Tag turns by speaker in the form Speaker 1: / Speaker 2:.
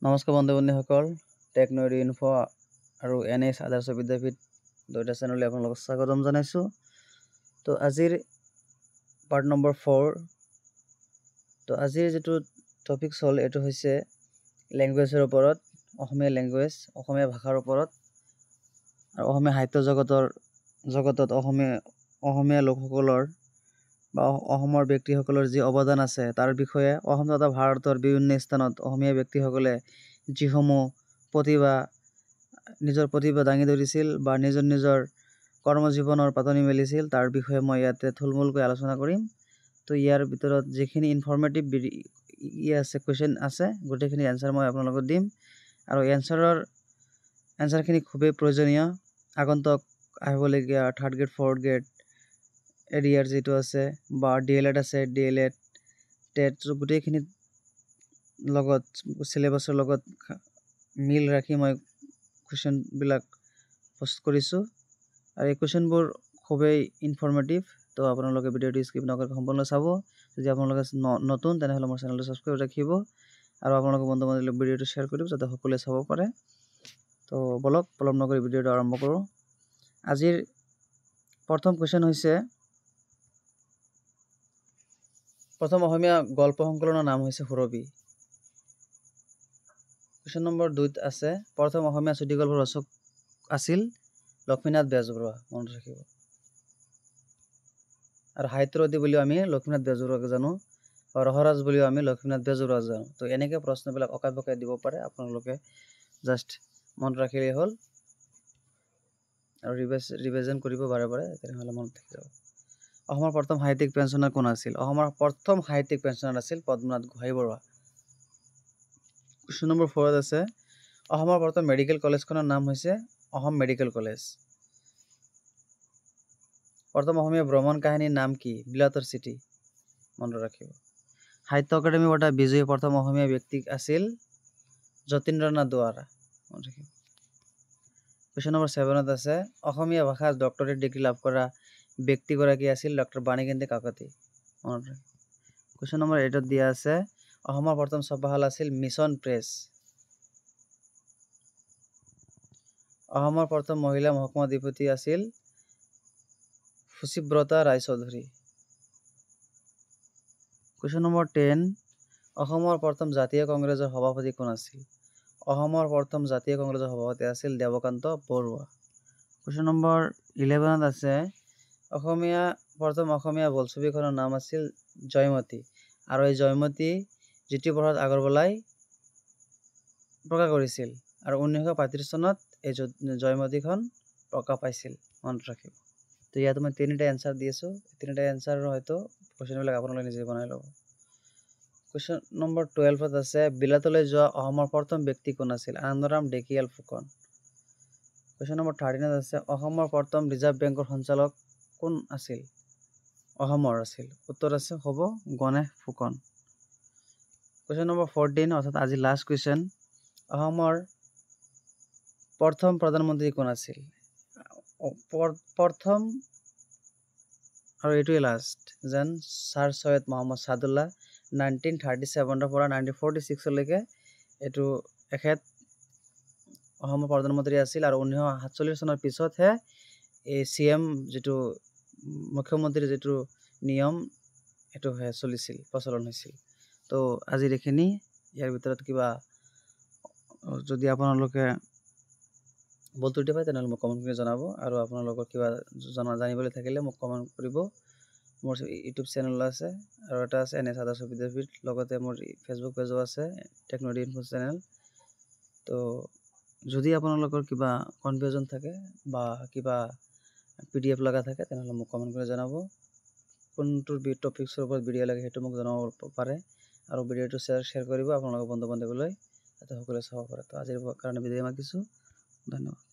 Speaker 1: নমস্কাৰ বন্ধু বান্ধৱীসকল, technology info আৰু NS আদৰ্শ বিদ্যাপীঠ দুয়োটা চেনেললৈ আপোনালোকক স্বাগতম জনাইছোঁ। তো আজিৰ পাৰ্ট নম্বৰ 4। তো আজিৰ যিটো টপিক হ'ল এইটো হৈছে লেংগুৱেজৰ ওপৰত, অসমীয়া লেংগুৱেজ, অসমীয়া ভাষাৰ ওপৰত আৰু অসমীয়া সাহিত্য জগতত অসমীয়া লোকসকলৰ বা অসমৰ ব্যক্তিসকলৰ যি অৱদান আছে তাৰ বিষয়ে অসম তথা ভাৰতৰ বিভিন্ন স্থানত অসমীয়া ব্যক্তিসকলে যিসমূহ নিজৰ প্ৰতিভা দাঙি ধৰিছিল বা নিজৰ কৰ্মজীৱনৰ পাতনি মেলিছিল তাৰ বিষয়ে মই ইয়াতে থুলমূলকৈ আলোচনা কৰিম। তো ইয়াৰ ভিতৰত যিখিনি ইনফৰ্মেটিভ কুৱেশ্যন আছে গোটেইখিনি এনচাৰ মই আপোনালোকক দিম আৰু এনচাৰখিনি খুবেই প্ৰয়োজনীয়। আগন্তুক আহিবলগীয়া 3rd গ্ৰেড 4th গ্ৰেড এৰিয়াৰ যিটো আছে বা DLED আছে, DLED টেট গোটেইখিনিত লগত চিলেবাছৰ লগত মিল ৰাখি মই কুৱেশ্যনবিলাক পোষ্ট কৰিছোঁ আৰু এই কুৱেশ্যনবোৰ খুবেই ইনফৰ্মেটিভ। তো আপোনালোকে ভিডিঅ'টো স্কিপ নকৰাকৈ সম্পূৰ্ণ চাব। যদি আপোনালোকে নতুন তেনেহ'লে মোৰ চেনেলটো ছাবস্ক্ৰাইব ৰাখিব আৰু আপোনালোকে বন্ধু বান্ধৱীক ভিডিঅ'টো শ্বেয়াৰ কৰিব যাতে সকলোৱে চাব পাৰে। তো বলক পলম নকৰি ভিডিঅ'টো আৰম্ভ কৰোঁ। আজিৰ প্ৰথম কুৱেশ্যন হৈছে, প্ৰথম অসমীয়া গল্প সংকলনৰ নাম হৈছে সুৰভি। কুৱেশ্যন নম্বৰ 2ত আছে, প্ৰথম অসমীয়া চুটিগল্পৰ ৰচক আছিল লক্ষ্মীনাথ বেজবৰুৱা। মনত ৰাখিব। আৰু সাহিত্যৰথী বুলিও আমি লক্ষ্মীনাথ বেজবৰুৱাক জানো বা ৰসৰাজ বুলিও আমি লক্ষ্মীনাথ বেজবৰুৱাক জানো। তো এনেকৈ প্ৰশ্নবিলাক অকাই পকাই দিব পাৰে, আপোনালোকে জাষ্ট মনত ৰাখিলেই হ'ল আৰু ৰিভিজন কৰিব বাৰে বাৰে, তেনেহ'লে মনত থাকি যাব। অসমৰ প্ৰথম সাহিত্যিক পেঞ্চনাৰ কোন আছিল? অসমৰ প্ৰথম সাহিত্যিক পেঞ্চনাৰ আছিল পদ্মনাথ গোহাঁই বৰুৱা। কুৱেশ্যন নম্বৰ 4ত আছে, অসমৰ প্ৰথম মেডিকেল কলেজখনৰ নাম হৈছে অসম মেডিকেল কলেজ। প্ৰথম অসমীয়া ভ্ৰমণ কাহিনীৰ নাম কি? বিলাতৰ চিঠি। মনত ৰাখিব। সাহিত্য একাডেমী বঁটা বিজয়ী প্ৰথম অসমীয়া ব্যক্তি আছিল যতীন্দ্ৰনাথ দুৱৰা। মনত ৰাখিব। কুৱেশ্যন নম্বৰ 7ত আছে, অসমীয়া ভাষাত ডক্টৰেট ডিগ্ৰী লাভ কৰা ব্যক্তিগৰাকী আছিল ডক্টৰ বাণীকান্ত কাকতি। মনত ৰাখিব। কুৱেশ্যন নম্বৰ 8ত দিয়া আছে, অসমৰ প্ৰথম ছপাশাল আছিল মিছন প্ৰেছ। অসমৰ প্ৰথম মহিলা মহকুমা অধিপতি আছিল সুচিব্ৰতা ৰায়চৌধুৰী। কুৱেশ্যন নম্বৰ 10, অসমৰ প্ৰথম জাতীয় কংগ্ৰেছৰ সভাপতি কোন আছিল? অসমৰ প্ৰথম জাতীয় কংগ্ৰেছৰ সভাপতি আছিল দেৱকান্ত বৰুৱা। কুৱেশ্যন নম্বৰ 11ত আছে, প্ৰথম অসমীয়া বোলছবিখনৰ নাম আছিল জয়মতী আৰু এই জয়মতী জ্যোতিপ্ৰসাদ আগৰৱালাই প্ৰকাশ কৰিছিল আৰু 1935 চনত এই জয়মতীখন প্ৰকাশ পাইছিল। মনত ৰাখিব। তো ইয়াত মই 3টা এনচাৰ দি আছোঁ, 3টা এনচাৰৰ হয়তো কুৱেশ্যনবিলাক আপোনালোকে নিজে বনাই ল'ব। কুৱেশ্যন নম্বৰ 12ত আছে, বিলাতলৈ যোৱা অসমৰ প্ৰথম ব্যক্তি কোন আছিল? আনন্দৰাম ঢেকিয়াল ফুকন। কুৱেশ্যন নম্বৰ 13ত আছে, অসমৰ প্ৰথম ৰিজাৰ্ভ বেংকৰ সঞ্চালক কোন আছিল? অসমৰ আছিল। উত্তৰ হ'ব গণেশ ফুকন। কুৱেশ্যন নম্বৰ 14, অৰ্থাৎ আজি লাষ্ট কুৱেশ্যন, অসমৰ প্ৰথম প্ৰধানমন্ত্ৰী কোন আছিল? প্ৰথম আৰু এইটোৱে লাষ্ট যেন ছাৰ ছৈয়দ মহম্মদ ছাদুল্লাহ 1937ৰ পৰা 1946লৈকে এইটো এখেত অসমৰ প্ৰধানমন্ত্ৰী আছিল আৰু 1947 চনৰ পিছতহে এই CM যিটো মুখ্যমন্ত্ৰীৰ যিটো নিয়ম এইটো প্ৰচলন হৈছিল। তো আজিৰ এইখিনি। ইয়াৰ ভিতৰত কিবা যদি আপোনালোকে ভুল ত্ৰুটি পায় তেনেহ'লে মোক কমেণ্ট কৰি জনাব আৰু আপোনালোকৰ কিবা জানিবলৈ থাকিলে মোক কমেণ্ট কৰিব। মোৰ ইউটিউব চেনেল আছে আৰু এটা আছে NS আদৰ্শ বিদ্যাপীঠ, লগতে মোৰ ফেচবুক পেজো আছে টেকন'লজি ইনফো চেনেল। তো যদি আপোনালোকৰ কিবা কনফিউজন থাকে বা কিবা PDF লগা থাকে তেনেহ'লে মোক কমেণ্ট কৰি জনাব। কোনটো টপিকছৰ ওপৰত ভিডিঅ' লাগে সেইটো মোক জনাব পাৰে আৰু ভিডিঅ'টো শ্বেয়াৰ কৰিব আপোনালোকৰ বন্ধু বান্ধৱীলৈ যাতে সকলোৱে চাব পাৰে। তো আজিৰ কাৰণে বিদায় মাগিছোঁ। ধন্যবাদ।